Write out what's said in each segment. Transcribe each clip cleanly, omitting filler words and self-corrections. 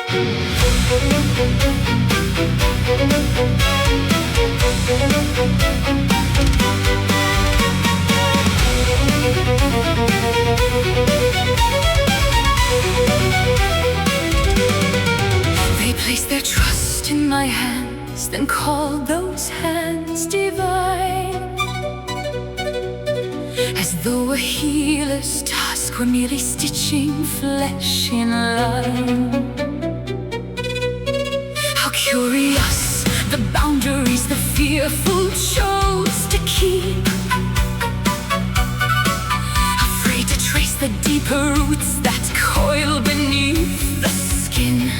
They placed their trust in my hands, then called those hands divine, as though a healer's task were merely stitching flesh in line. How curious the boundaries the fearful chose to keep, afraid to trace the deeper roots that coil beneath the skin.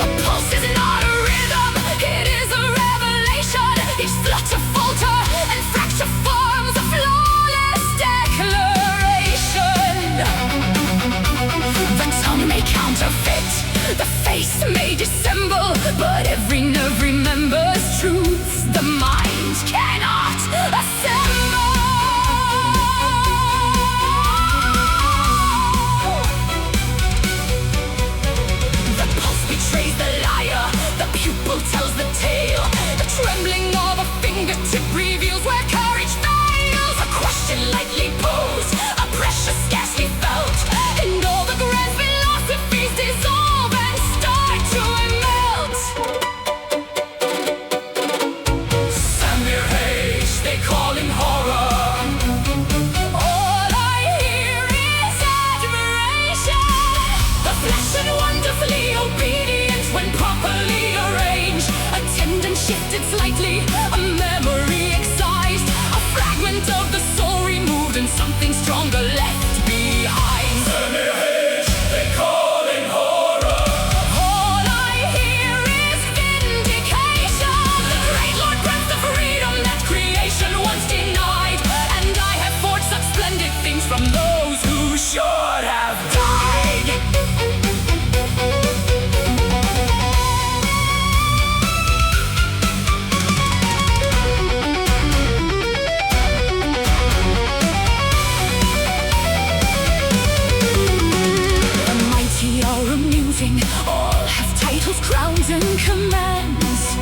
A pulse is not a rhythm, it is a revelation. Each flutter, falter, and fracture forms a flawless declaration. The tongue may counterfeit, the face may dissemble, but every nerve remembers truths the mind cannot assemble. The pulse betrays the liar, the pupil tells the tale. The trembling of a fingertip reveals where courage fails. A question lightly posed, a pressure scarcely felt, and all the grand philosophies dissolve and start to melt. Semirhage, they call in horror. All I hear is admiration. The flesh and wonderfully obedient when properly arranged. A tendon shifted slightly, a memory excised, a fragment of the soul removed, and something stronger left behind. Semirhage, they call in horror. All I hear is vindication. The great Lord grants the freedom that creation once denied, and I have forged such splendid things from those who should have died. The mighty are amusing, all have titles, crowns, and commands.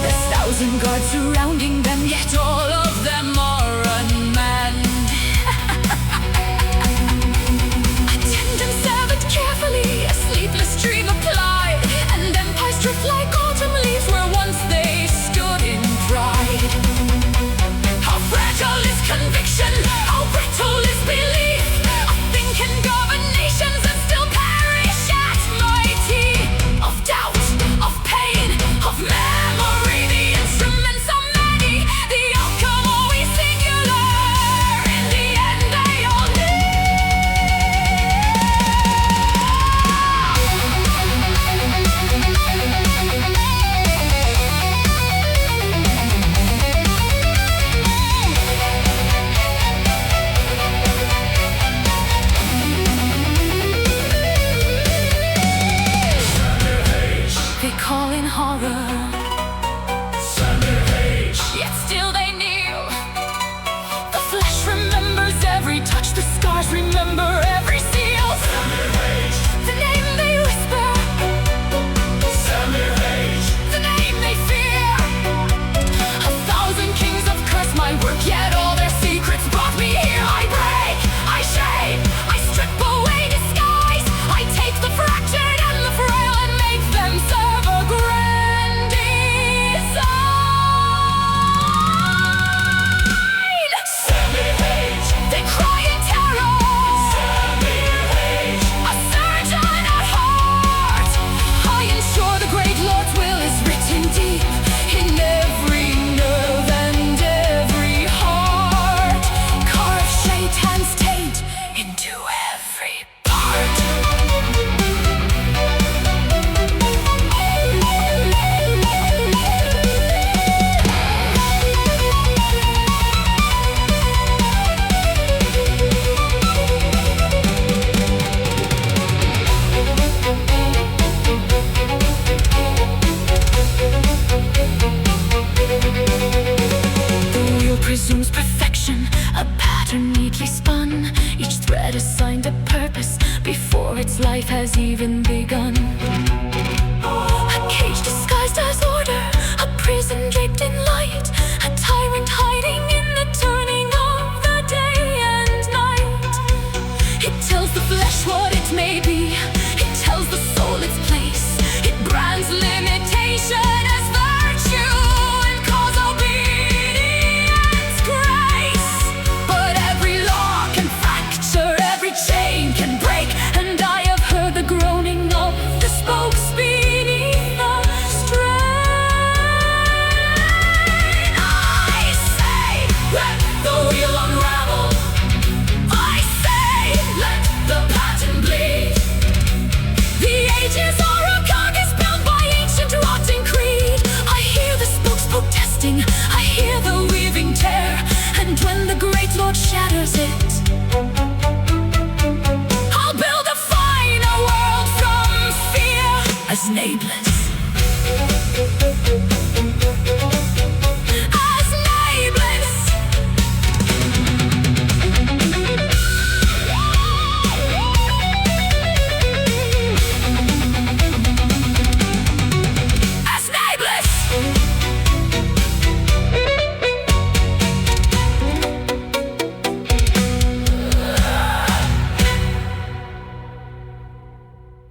There's 1,000 guards surrounding them, yet all of them are unmanned. Attendants severed carefully, a sleepless dream applied, and empires drift like autumn leaves where once they stood in pride. How fragile is conviction, how brittle is belief. A thing can govern nations and still perish at my teeth. Of doubt, of pain, of memory, the instruments are many, the outcome spread assigned a purpose before its life has even begun.